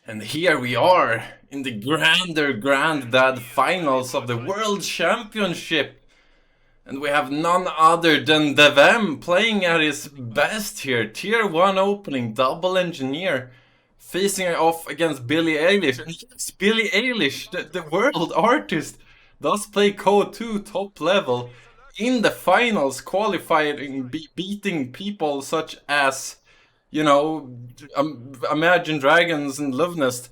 And here we are in the granddad finals of the World Championship. And we have none other than Devm playing at his best here. Tier 1 opening, double engineer, facing off against Billie Eilish. And yes, Billie Eilish, the world artist, does play CoH2 top level in the finals, qualifying, beating people such as, you know, Imagine Dragons and Love Nest.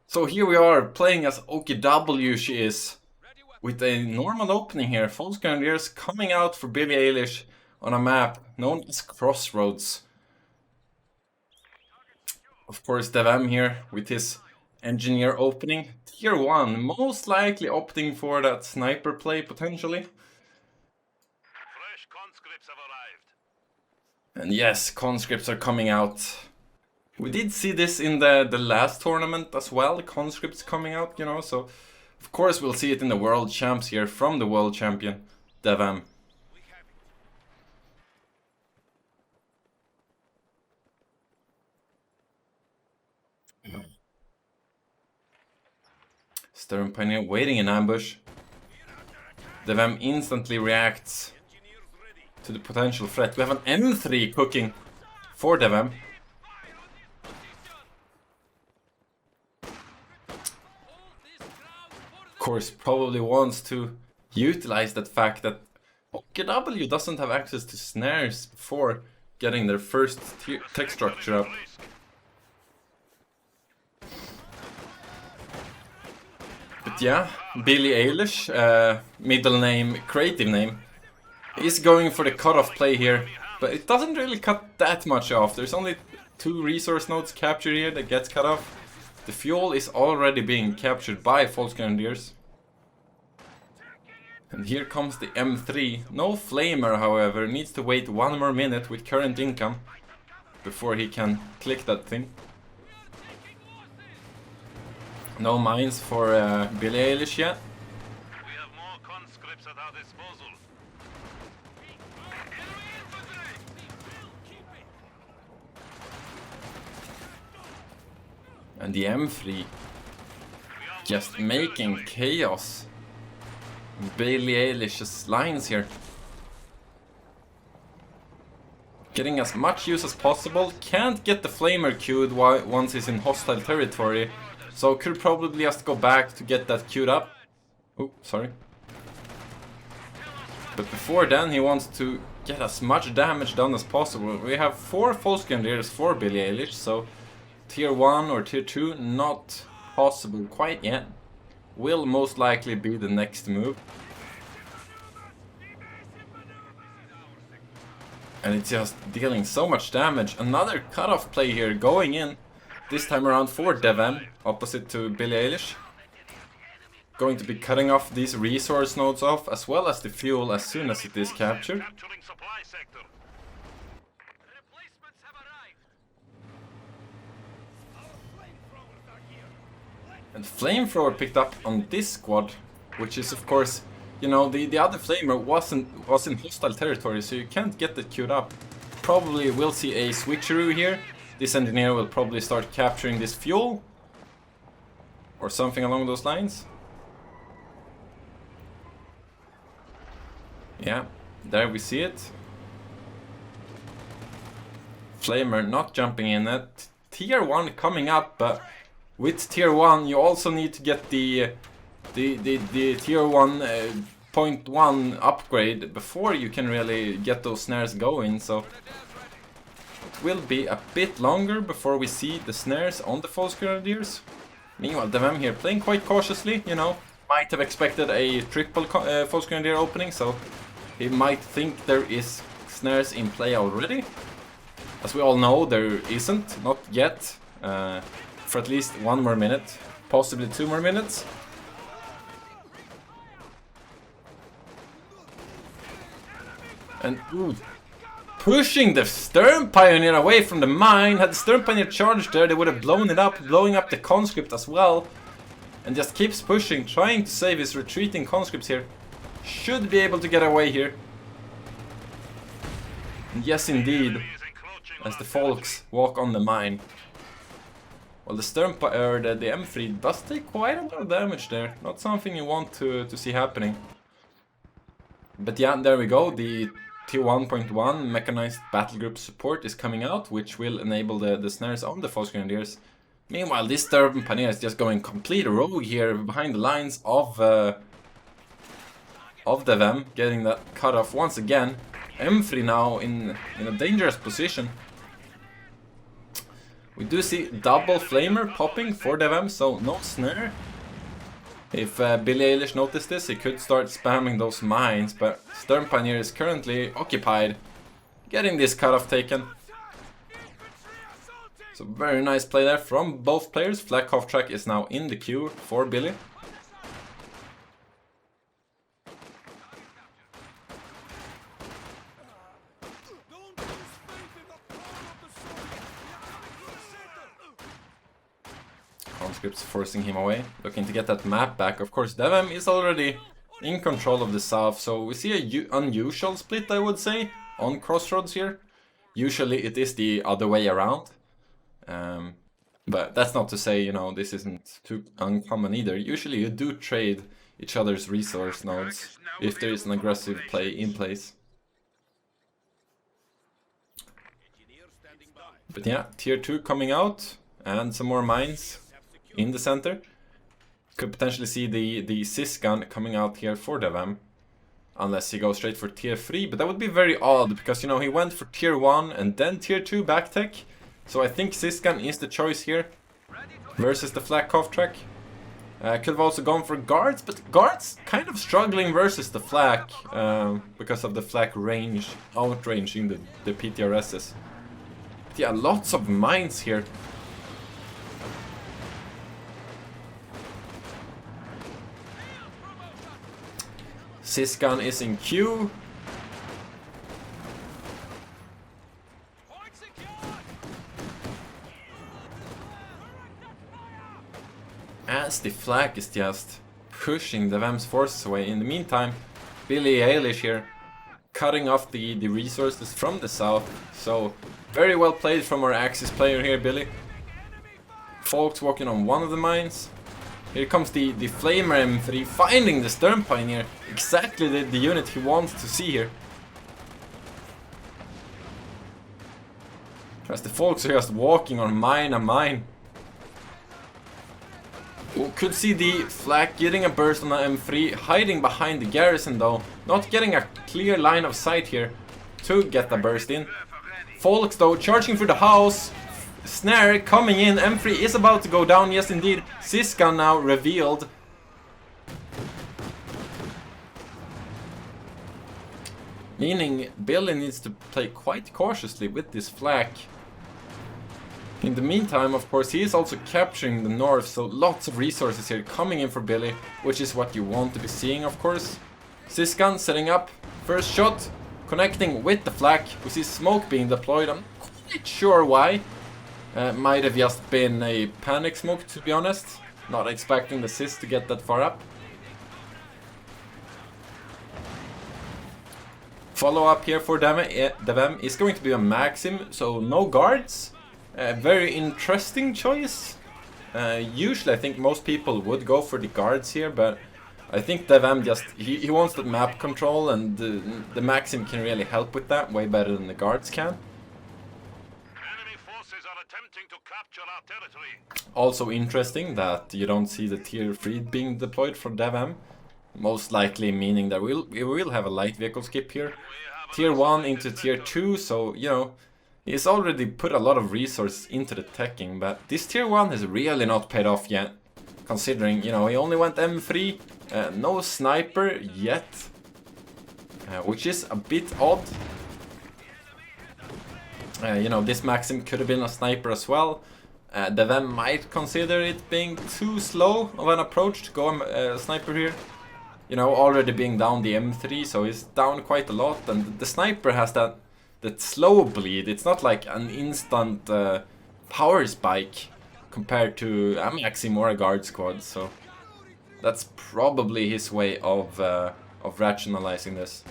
So here we are playing as OKW she is, with a normal opening here. False Grenadiers coming out for Billie Eilish on a map known as Crossroads. Of course, Devm here with his engineer opening. Tier 1, most likely opting for that sniper play potentially. Fresh conscripts have arrived. And yes, conscripts are coming out. We did see this in the last tournament as well, the conscripts coming out, you know, so of course we'll see it in the world champs here from the world champion, Devm. Stern Pioneer waiting in ambush. Devm instantly reacts to the potential threat. We have an M3 cooking for Devm. Of course, probably wants to utilize that fact that OKW doesn't have access to snares before getting their first tech structure up. But yeah, Billie Eilish, middle name, creative name, is going for the cutoff play here, but it doesn't really cut that much off. There's only 2 resource nodes captured here that gets cut off. The fuel is already being captured by False Grenadiers. And here comes the M3. No flamer, however, needs to wait 1 more minute with current income before he can click that thing. No mines for Billie Eilish yet. We have more conscripts at our disposal. And the M3 just making chaos. Billie Eilish's lines here. Getting as much use as possible. Can't get the flamer queued once he's in hostile territory. So could probably just go back to get that queued up. Oh, sorry. But before then he wants to get as much damage done as possible. We have 4 False Grenadiers for Billie Eilish, so Tier 1 or Tier 2 not possible quite yet. Will most likely be the next move. And it's just dealing so much damage. Another cutoff play here going in. This time around for Devm, opposite to Billie Eilish. Going to be cutting off these resource nodes off, as well as the fuel as soon as it is captured. Capturing supply sector. Replacements have arrived. And Flamethrower picked up on this squad, which is of course, you know, the other Flamer was in hostile territory, so you can't get that queued up. Probably will see a switcheroo here. This engineer will probably start capturing this fuel, or something along those lines. Yeah, there we see it. Flamer not jumping in at Tier 1 coming up, but with Tier 1 you also need to get the Tier 1 0.1 upgrade before you can really get those snares going, so it will be a bit longer before we see the snares on the False Grenadiers. Meanwhile, Devm here playing quite cautiously, you know. Might have expected a triple False Grenadier opening, so he might think there is snares in play already. As we all know, there isn't, not yet, for at least 1 more minute, possibly 2 more minutes. And ooh, pushing the Stern Pioneer away from the mine. Had the Stern Pioneer charged there, they would have blown it up, blowing up the conscript as well. And just keeps pushing, trying to save his retreating conscripts here. Should be able to get away here. And yes, indeed, as the folks walk on the mine. Well, the the M3 does take quite a lot of damage there. Not something you want to see happening. But yeah, there we go. The Tier 1.1 mechanized battle group support is coming out, which will enable the snares on the False Grenadiers. Meanwhile, this Sturban Pioneer is just going complete rogue here behind the lines of Devm, getting that cut off once again. M3 now in a dangerous position. We do see double flamer popping for Devm, so no snare. If Billy Eilish noticed this, he could start spamming those mines, but Stern Pioneer is currently occupied, getting this cutoff taken. So very nice play there from both players. Flak half track is now in the queue for Billy. Conscripts forcing him away, looking to get that map back. Of course, Devm is already in control of the south, so we see a unusual split, I would say, on crossroads here. Usually it is the other way around, but that's not to say, you know, this isn't too uncommon either. Usually you do trade each other's resource nodes if there is an aggressive play in place. But yeah, tier 2 coming out, and some more mines in the center. Could potentially see the Sis gun coming out here for Devm, unless he goes straight for tier 3, but that would be very odd, because, you know, he went for tier 1 and then tier 2 back tech, so I think Sis gun is the choice here, versus the flak half track. Could have also gone for guards, but guards kind of struggling versus the flak, because of the flak range, outranging the PTRSs. But yeah, lots of mines here. Siskan is in queue. As the flak is just pushing the Devm's forces away. In the meantime, Billy Eilish here cutting off the resources from the south. So very well played from our Axis player here, Billy. Folks walking on one of the mines. Here comes the Flamer M3, finding the Stern Pioneer. Exactly the unit he wants to see here. As the folks are just walking on mine and mine. We could see the flak getting a burst on the M3, hiding behind the garrison though. Not getting a clear line of sight here to get the burst in. Folks though charging for the house. Snare coming in, M3 is about to go down, yes indeed. Siskan now revealed. Meaning Billy needs to play quite cautiously with this flak. In the meantime, of course, he is also capturing the north, so lots of resources here coming in for Billy, which is what you want to be seeing, of course. Siskan setting up, first shot, connecting with the flak. We see smoke being deployed, I'm quite sure why. Might have just been a panic smoke, to be honest. Not expecting the Sis to get that far up. Follow up here for Devm is going to be a Maxim, so no guards. Very interesting choice. Usually I think most people would go for the guards here, but I think Devm just, he wants the map control, and the Maxim can really help with that way better than the guards can. Also interesting that you don't see the tier 3 being deployed for Devm. Most likely meaning that we will have a light vehicle skip here. Tier 1 into tier 2, so, you know, he's already put a lot of resources into the teching, but this tier 1 has really not paid off yet. Considering, you know, he only went M3, no sniper yet, which is a bit odd. You know, this Maxim could have been a sniper as well. Devm might consider it being too slow of an approach to go sniper here. You know, already being down the M3, so he's down quite a lot, and the sniper has that slow bleed. It's not like an instant power spike compared to a Maxim or a guard squad, so that's probably his way of rationalizing this.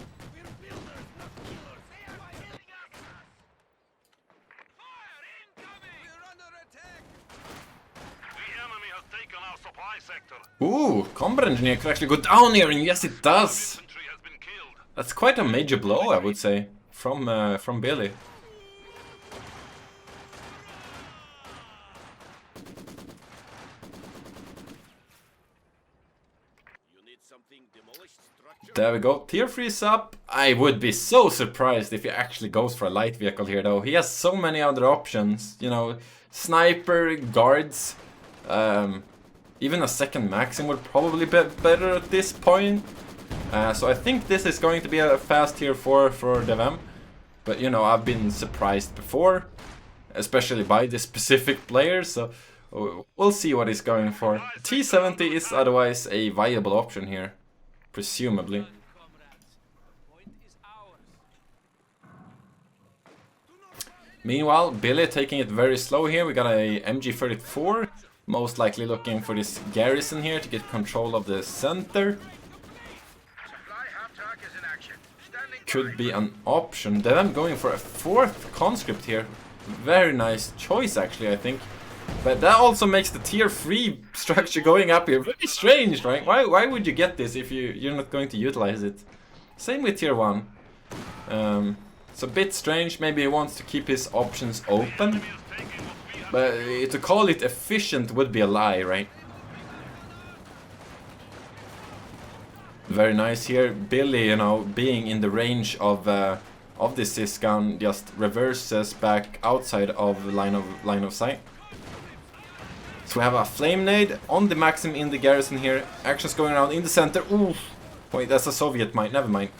has taken our supply sector. Ooh, combat engineer could actually go down here, and yes it does! Infantry has been killed. That's quite a major blow, I would say, from Billy. There we go, tier 3 is up. I would be so surprised if he actually goes for a light vehicle here though. He has so many other options, you know, sniper, guards, even a second Maxim would probably be better at this point. So I think this is going to be a fast tier 4 for Devm. But you know, I've been surprised before, especially by this specific player, so we'll see what he's going for. T70 is otherwise a viable option here. Presumably. Meanwhile, Billy taking it very slow here. We got a MG34, most likely looking for this garrison here to get control of the center. Could be an option. Then I'm going for a 4th conscript here. Very nice choice actually, I think. But that also makes the tier 3 structure going up here very strange, right? Why would you get this if you're not going to utilize it? Same with tier 1. It's a bit strange, maybe he wants to keep his options open. But to call it efficient would be a lie, right? Very nice here. Billy, you know, being in the range of this gun, just reverses back outside of the line of sight. So we have a flame nade on the Maxim in the garrison here. Actions going around in the center. Ooh! Wait, that's a Soviet mine. Never mind.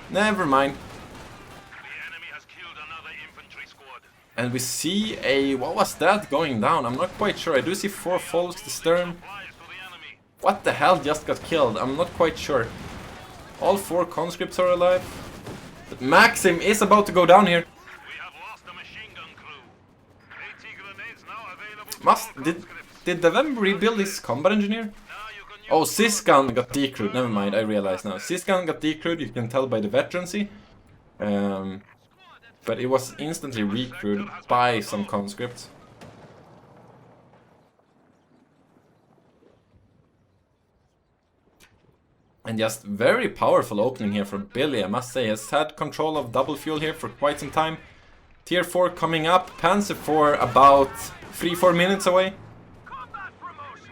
Never mind. The enemy has killed another infantry squad. And we see a... what was that going down? I'm not quite sure. I do see 4 falls to stern. Supplies to the enemy. What the hell just got killed? I'm not quite sure. All 4 conscripts are alive. But Maxim is about to go down here. We have lost a machine gun crew. 80 grenades now available. Did Devm rebuild his combat engineer? Now you can use Oh, Sysgun got decrewed. Never mind, I realize now. Sysgun got decrewed, you can tell by the veterancy. But it was instantly recrewed by some conscripts. And just very powerful opening here from Billy, I must say. Has had control of double fuel here for quite some time. Tier 4 coming up, Panzer 4 about 3-4 minutes away. combat promotion.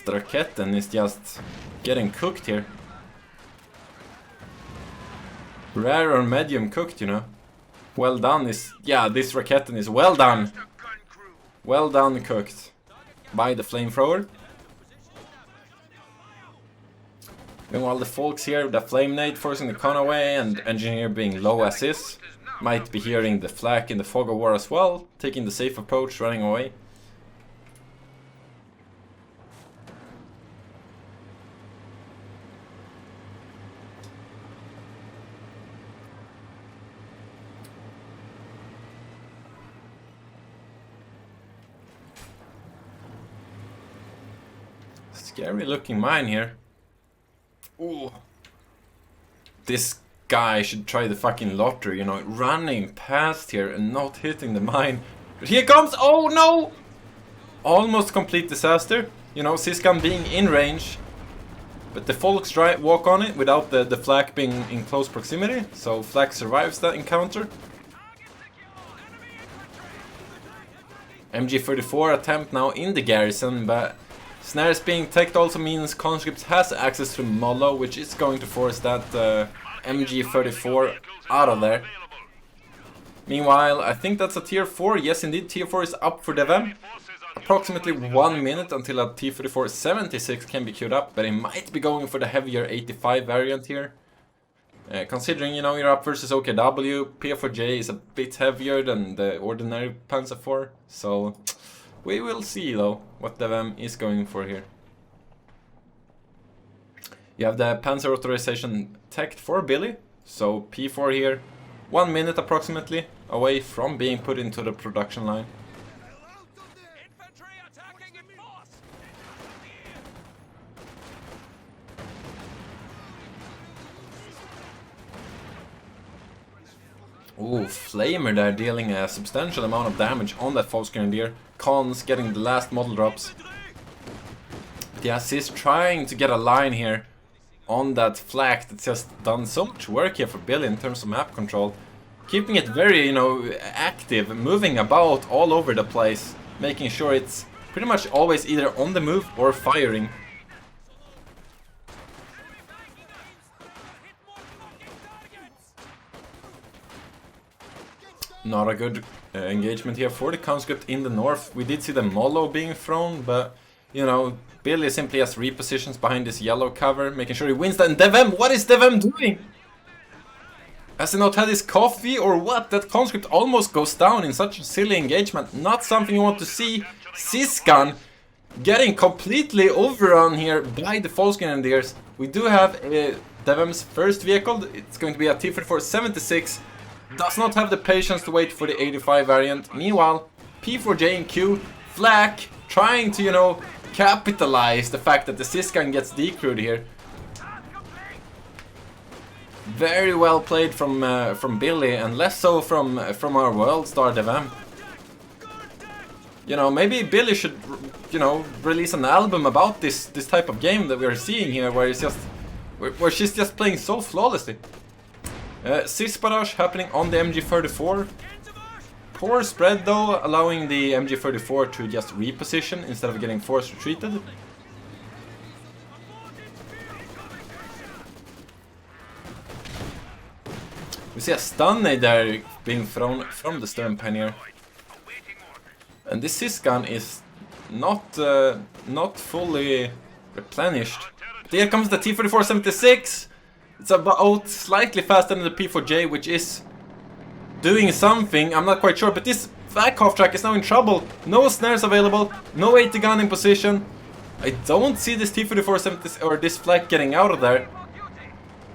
Raketten is just getting cooked here. Rare or medium cooked, you know. Well done is... yeah, this Raketten is well done. Well done cooked. By the flamethrower. Meanwhile the folks here, the flame nade forcing the con away, and engineer being low as is. Might be hearing the flak in the fog of war as well. Taking the safe approach, running away. Scary looking mine here. Ooh. This guy should try the fucking lottery, you know, running past here and not hitting the mine. But here comes, oh no! Almost complete disaster. You know, Sysgun being in range. But the folks walk on it without the flak being in close proximity. So flak survives that encounter. MG34 attempt now in the garrison, but snares being teched also means conscripts has access to Mollo, which is going to force that MG34 out of there. Meanwhile, I think that's a tier 4. Yes, indeed, tier 4 is up for Devm. Approximately 1 minute until a T-34 76 can be queued up, but he might be going for the heavier 85 variant here. Considering, you know, you're up versus OKW, P4J is a bit heavier than the ordinary Panzer 4, so we will see though what Devm is going for here. You have the Panzer authorization teched for Billy, so P4 here, 1 minute approximately away from being put into the production line. Infantry attacking in force. Ooh, Flamer there dealing a substantial amount of damage on that false grenadier. Cons getting the last model drops. But yeah, Sis trying to get a line here on that flak that's just done so much work here for Billy in terms of map control. Keeping it very, you know, active, moving about all over the place, making sure it's pretty much always either on the move or firing. Not a good engagement here for the conscript in the north. We did see the Molo being thrown, but, you know, Billy simply has repositions behind this yellow cover, making sure he wins that. And Devm, what is Devm doing? Has he not had his coffee or what? That conscript almost goes down in such a silly engagement. Not something you want to see. Siskan getting completely overrun here by the false grenadiers. We do have Devm's first vehicle. It's going to be a T-34-76. Does not have the patience to wait for the 85 variant. Meanwhile, P4J and Q, Flak, trying to, you know, capitalize the fact that the Siskan gets decrewed here. Very well played from Billy, and less so from our world star Devm. You know, maybe Billy should, you know, release an album about this type of game that we are seeing here, where it's just where she's just playing so flawlessly. Sis barrage happening on the MG34. Poor spread though, allowing the MG34 to just reposition instead of getting force retreated. We see a stun nade there being thrown from the Stern Pioneer. And this Siskan is not fully replenished. But here comes the T-34-76. It's about slightly faster than the P4J, which is doing something. I'm not quite sure, but this back half track is now in trouble. No snares available, no 80 gun in position. I don't see this T-34-76 or this flak getting out of there.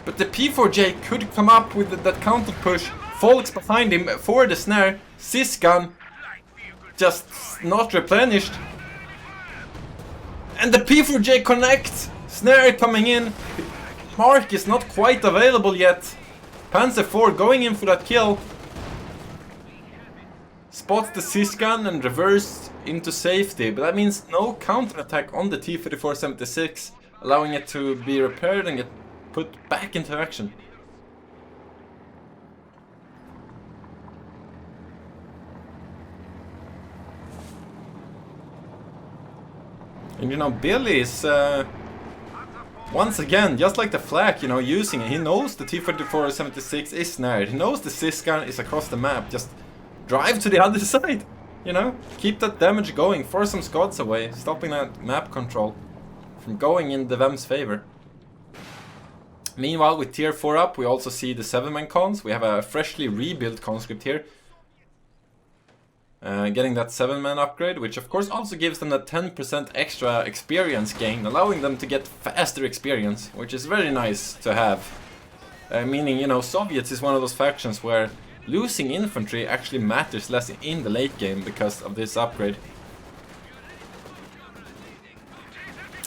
But the P4J could come up with that counter push. Folks behind him for the snare. Siskan just not replenished. And the P4J connects. Snare coming in. Mark is not quite available yet. Panzer IV going in for that kill. Spots the Siskan and reversed into safety. But that means no counterattack on the T-34-76. Allowing it to be repaired and get put back into action. And you know, Billy is once again, just like the flak, you know, using it. He knows the T-34-76 is snared. He knows the Siskan is across the map. Just drive to the other side, you know? Keep that damage going, force some squads away, stopping that map control from going in Devm's favor. Meanwhile, with tier 4 up, we also see the 7-man cons. We have a freshly rebuilt conscript here. Getting that 7-man upgrade, which of course also gives them that 10% extra experience gain, allowing them to get faster experience, which is very nice to have. Meaning, you know, Soviets is one of those factions where losing infantry actually matters less in the late game because of this upgrade.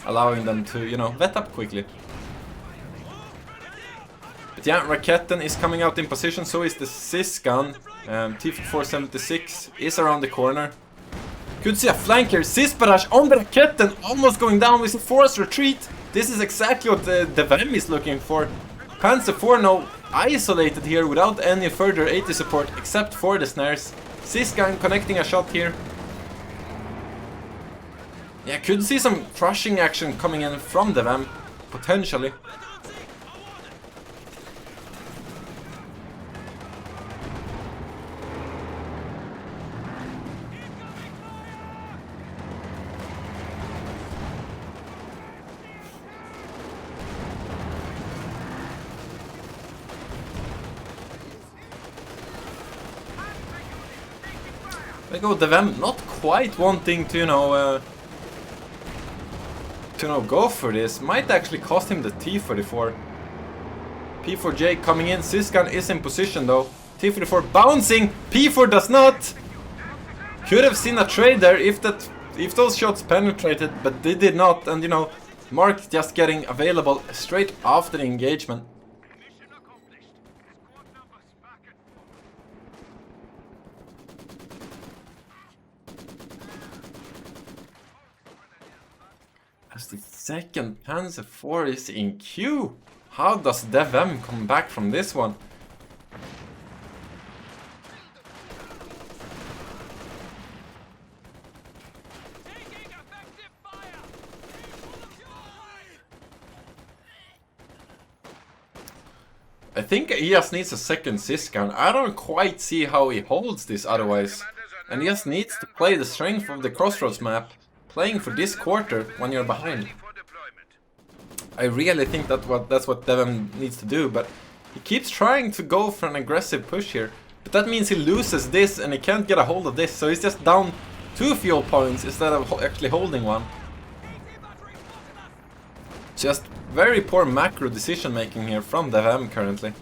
Allowing them to, you know, vet up quickly. But yeah, Raketten is coming out in position, so is the Siskan. T-476 is around the corner. Could see a flanker, Sis barrage on the Raketten, almost going down with a forced retreat. This is exactly what the Devm is looking for. Panzer IV now isolated here without any further 80 support except for the snares. Siskan connecting a shot here. Yeah, could see some crushing action coming in from Devm, potentially. There go Devm, not quite wanting to, you know, go for this. Might actually cost him the T-34. P4J coming in, Siskan is in position though. T-34 bouncing, P4 does not. Could have seen a trade there if those shots penetrated, but they did not. And you know, Mark just getting available straight after the engagement. second Panzer IV is in queue. How does Devm come back from this one? I think he just needs a second Siscan. I don't quite see how he holds this otherwise. And he just needs to play the strength of the crossroads map, playing for this quarter when you're behind. I really think that's what Devm needs to do, but he keeps trying to go for an aggressive push here. But that means he loses this and he can't get a hold of this, so he's just down 2 fuel points instead of actually holding one. Just very poor macro decision making here from Devm currently.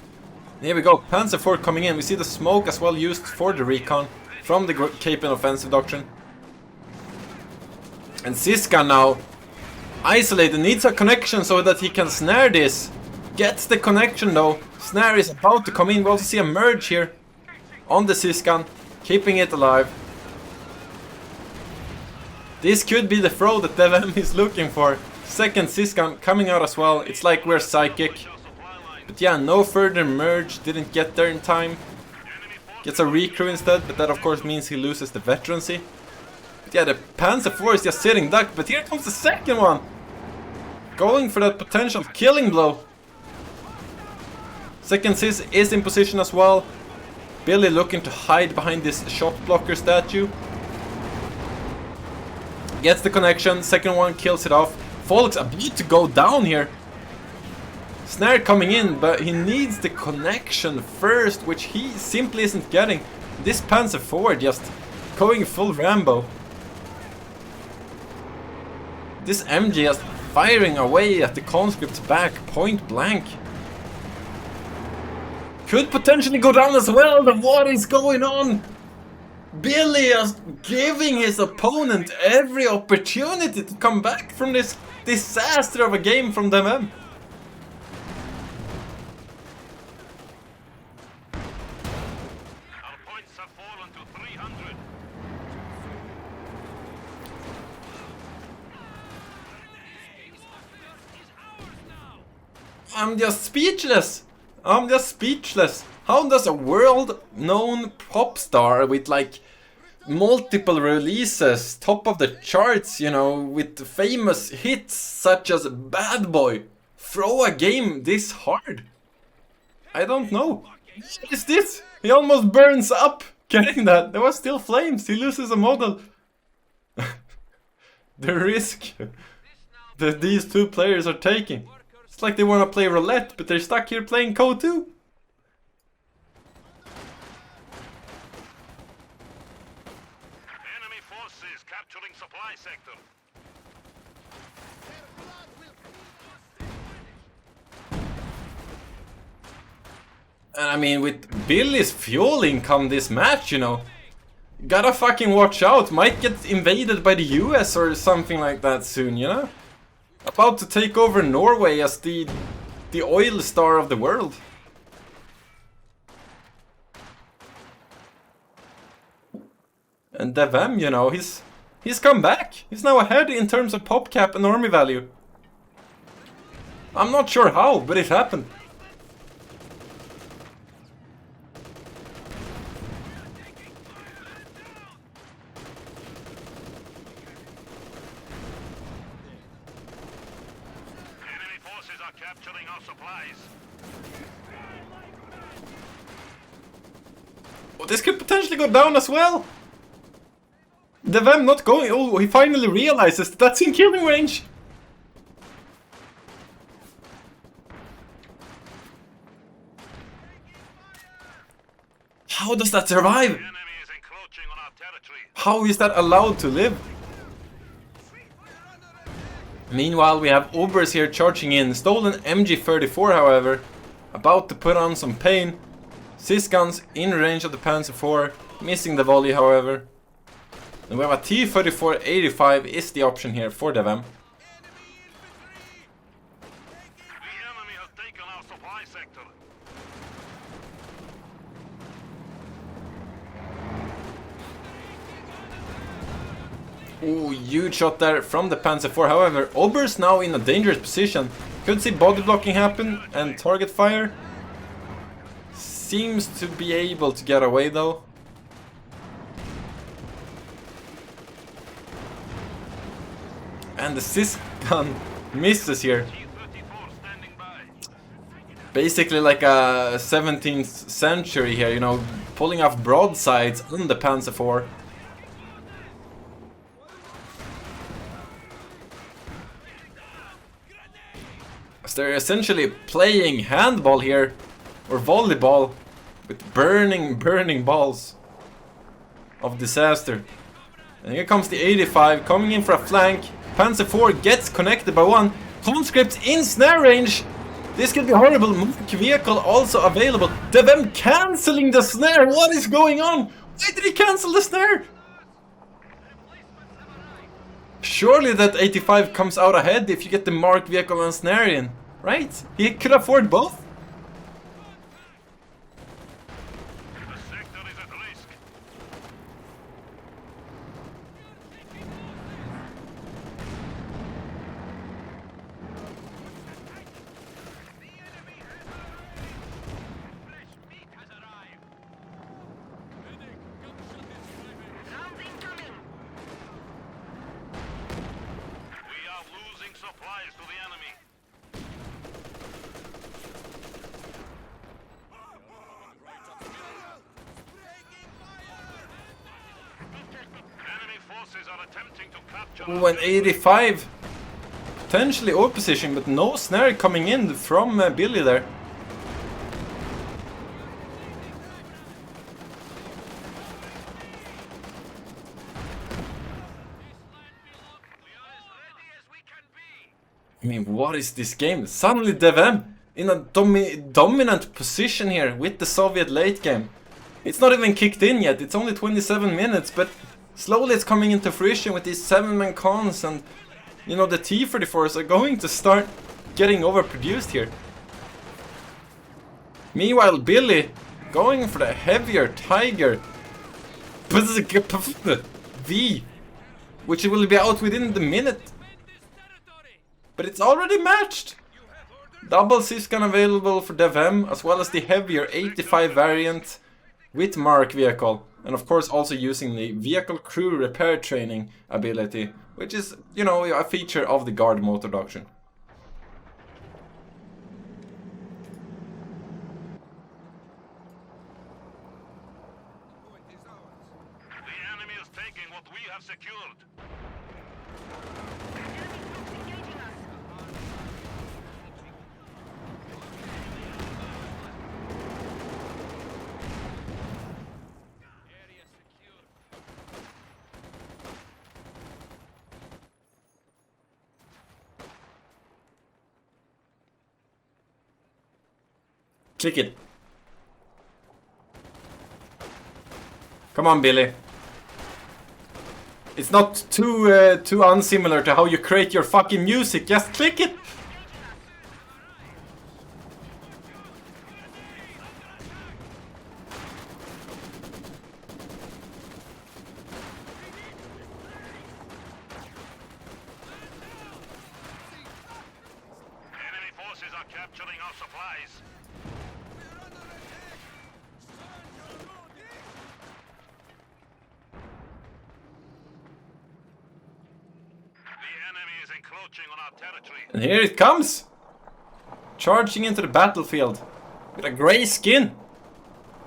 Here we go, Panzer IV coming in. We see the smoke as well used for the recon from the Cape and Offensive Doctrine. And Siskan now isolated, needs a connection so that he can snare this. Gets the connection though. Snare is about to come in. We also see a merge here on the Siskan, keeping it alive. This could be the throw that Devm is looking for. Second Siskan coming out as well. It's like we're psychic. But yeah, no further merge. Didn't get there in time. Gets a recrew instead, but that of course means he loses the veterancy. But yeah, the Panzer IV is just sitting duck. But here comes the second one. Going for that potential killing blow. Second Sis is in position as well. Billy looking to hide behind this shot blocker statue. Gets the connection. Second one kills it off. Folks about to go down here. Snare coming in, but he needs the connection first, which he simply isn't getting. This Panzer IV just going full Rambo. This MG just firing away at the conscript's back, point blank. Could potentially go down as well, but what is going on? Billy is giving his opponent every opportunity to come back from this disaster of a game from Devm. Our points have fallen to 300. I'm just speechless. I'm just speechless. How does a world-known pop star with like multiple releases, top of the charts, you know, with famous hits such as Bad Boy, throw a game this hard? I don't know. What is this? He almost burns up getting that. There was still flames. He loses a model. The risk that these two players are taking. It's like they want to play roulette, but they're stuck here playing CoH2. Enemy forces capturing supply sector. And I mean, with Billy's fuel income this match, you know, gotta fucking watch out. Might get invaded by the US or something like that soon, you know? About to take over Norway as the oil star of the world. And Devm, you know, he's come back. He's now ahead in terms of pop cap and army value. I'm not sure how, but it happened. Enemy forces are capturing our supplies. Oh, this could potentially go down as well. Devm not going. Oh, he finally realizes that's in killing range. How does that survive? The enemy is encroaching on our territory. How is that allowed to live? Meanwhile, we have Obers here charging in. Stolen MG34, however, about to put on some pain. Sisguns in range of the Panzer IV, missing the volley, however. And we have a T-34-85 is the option here for Devm. The enemy has taken our supply sector. Ooh, huge shot there from the Panzer IV. However, Ober's now in a dangerous position. Could see body blocking happen and target fire. Seems to be able to get away though. And the Cis gun misses here. Basically like a 17th century here, you know, pulling off broadsides on the Panzer IV. So they're essentially playing handball here, or volleyball, with burning balls of disaster. And here comes the 85 coming in for a flank. Panzer IV gets connected by one. Conscript in snare range. This could be horrible. Mark vehicle also available. Devm cancelling the snare. What is going on? Why did he cancel the snare? Surely that 85 comes out ahead if you get the Mark vehicle and snare in, right? He could afford both. When 85 potentially over position, but no snare coming in from Billy there. I mean, what is this game? Suddenly Devm in a dominant position here with the Soviet late game. It's not even kicked in yet, it's only 27 minutes, but slowly it's coming into fruition with these 7-man cons, and you know, the T-34s are going to start getting overproduced here. Meanwhile, Billy going for the heavier Tiger V, which will be out within the minute. But it's already matched. Double Ciscan available for Devm, as well as the heavier 85 variant with Mark vehicle. And of course also using the vehicle crew repair training ability, which is, you know, a feature of the Guard motor doctrine. The enemy is taking what we have secured. Click it. Come on, Billy. It's not too unsimilar to how you create your fucking music. Just click it. Enemy forces are capturing our supplies. Encroaching on our territory. And here it comes! Charging into the battlefield with a grey skin.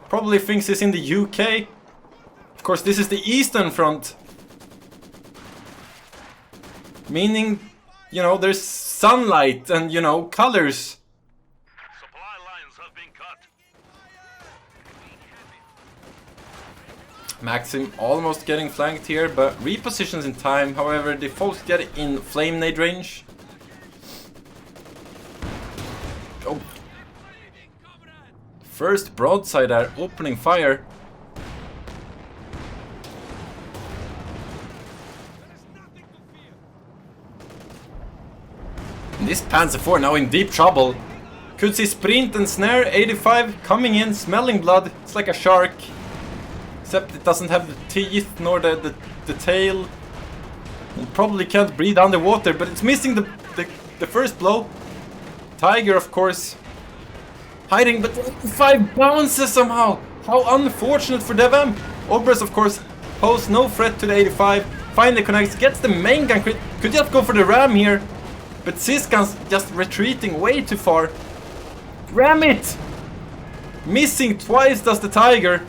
Probably thinks he's in the UK. Of course, this is the Eastern Front. Meaning, you know, there's sunlight and, you know, colors. Supply lines have been cut. Maxim almost getting flanked here, but repositions in time. However, the folks get in flame nade range. Oh. First broadside there, opening fire. And this Panzer IV now in deep trouble. Could see sprint and snare, 85 coming in, smelling blood. It's like a shark. Except it doesn't have the teeth nor the tail. And probably can't breathe underwater, but it's missing the first blow. Tiger, of course, hiding, but 5 bounces somehow. How unfortunate for Devm. Obras, of course, pose no threat to the 85. Finally connects, gets the main gun crit. Could just go for the ram here, but Siskan's just retreating way too far. Ram it! Missing twice does the Tiger.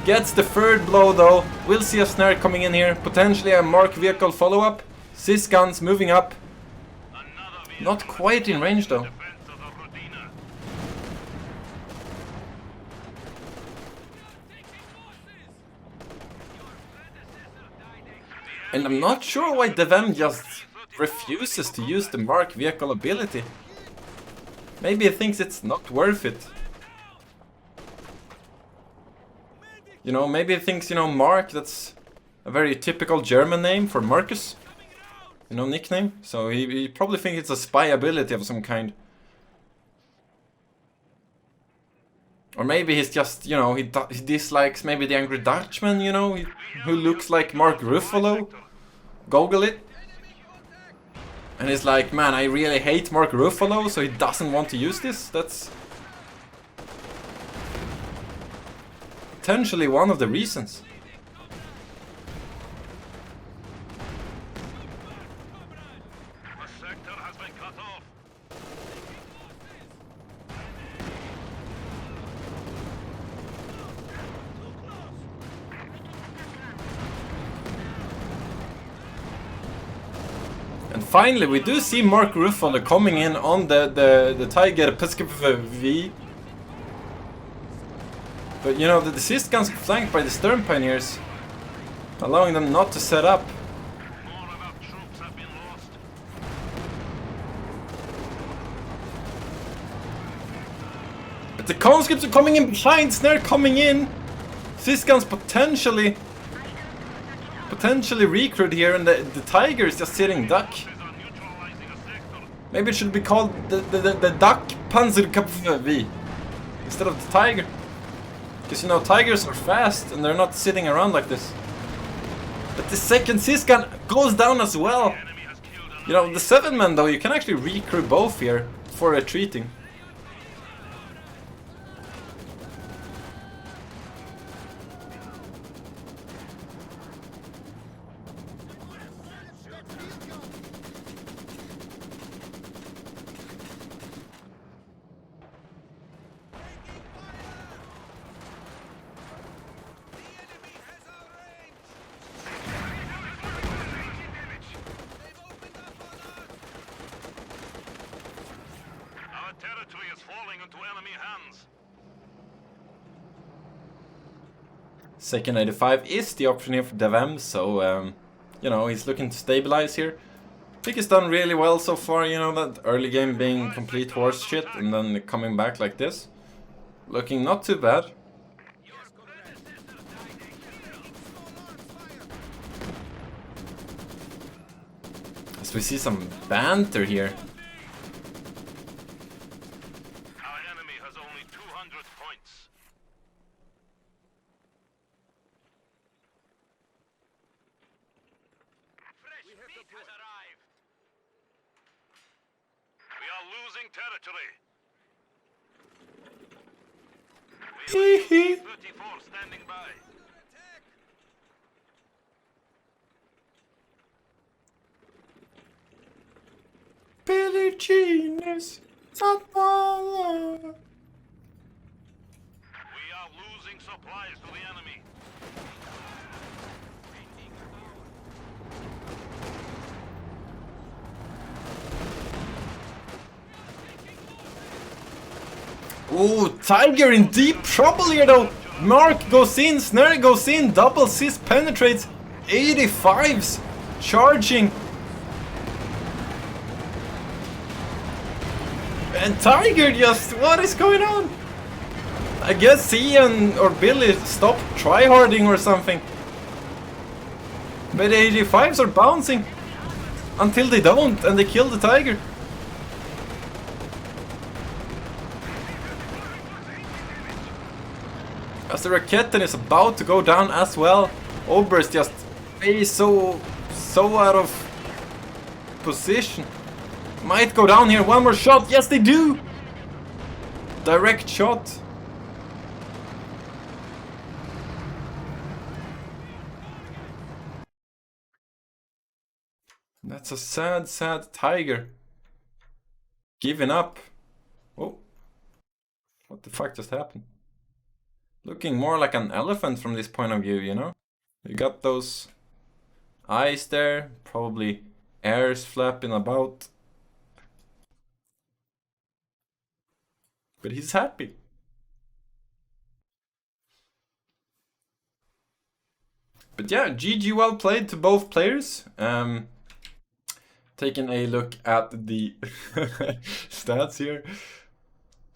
Gets the third blow though. We'll see a snare coming in here. Potentially a mark vehicle follow-up. Siskan's moving up. Not quite in range though. And I'm not sure why Devm just refuses to use the mark vehicle ability. Maybe he thinks it's not worth it. You know, maybe he thinks, you know, Mark, that's a very typical German name for Marcus. You know, nickname. So he probably thinks it's a spy ability of some kind. Or maybe he's just, you know, he dislikes maybe the Angry Dutchman, you know, who looks like Mark Ruffalo. Google it. And he's like, man, I really hate Mark Ruffalo, so he doesn't want to use this. That's potentially one of the reasons. And finally, we do see Mark Ruffalo coming in on the Tiger V. But you know, the assist guns flanked by the Stern Pioneers, allowing them not to set up. But the conscripts are coming in behind, snare coming in. Assist guns potentially recruit here, and the Tiger is just sitting duck. Maybe it should be called the Duck Panzerkampf V instead of the Tiger. Because, you know, Tigers are fast and they're not sitting around like this. But the second Siskan goes down as well. You know, the 7-man though, you can actually recruit both here for retreating. Second 85 is the option here for Devm, so you know, he's looking to stabilize here. I think he's done really well so far, you know, that early game being complete horse shit and then coming back like this. Looking not too bad. As we see some banter here. Territory. Hee 34 standing by. Billie Jean is not We are losing supplies to the enemy. Ooh, Tiger in deep trouble here though. Mark goes in, Snare goes in, double sis penetrates. 85s charging. And Tiger just, what is going on? I guess CN or Billy stopped tryharding or something. But the 85s are bouncing until they don't and they kill the Tiger. As the Raketten is about to go down as well, Ober is just He's so out of position. Might go down here. One more shot. Yes, they do. Direct shot. That's a sad tiger. Giving up. Oh. What the fuck just happened? Looking more like an elephant from this point of view, you know? You got those eyes there. Probably airs flapping about. But he's happy. But yeah, GG well played to both players. Taking a look at the stats here.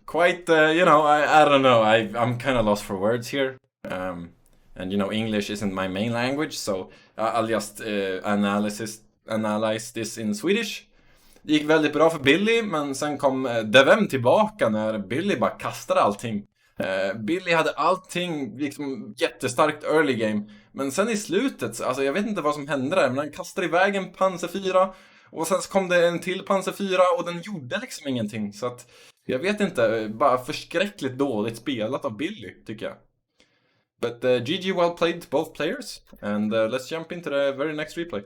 Quite, you know, I don't know. I'm kind of lost for words here. And you know, English isn't my main language, so I'll just analyze this in Swedish. Det gick väldigt bra för Billy, men sen kom Devm tillbaka när Billy bara kastade allting. Billy hade allting liksom jättestarkt early game. Men sen i slutet, alltså jag vet inte vad som hände där, men han kastade iväg en Panzer 4. Och sen så kom det en till Panzer 4 och den gjorde liksom ingenting. Så att, jag vet inte, bara förskräckligt dåligt spelat av Billy, tycker jag. But GG well played to both players. And let's jump into the very next replay.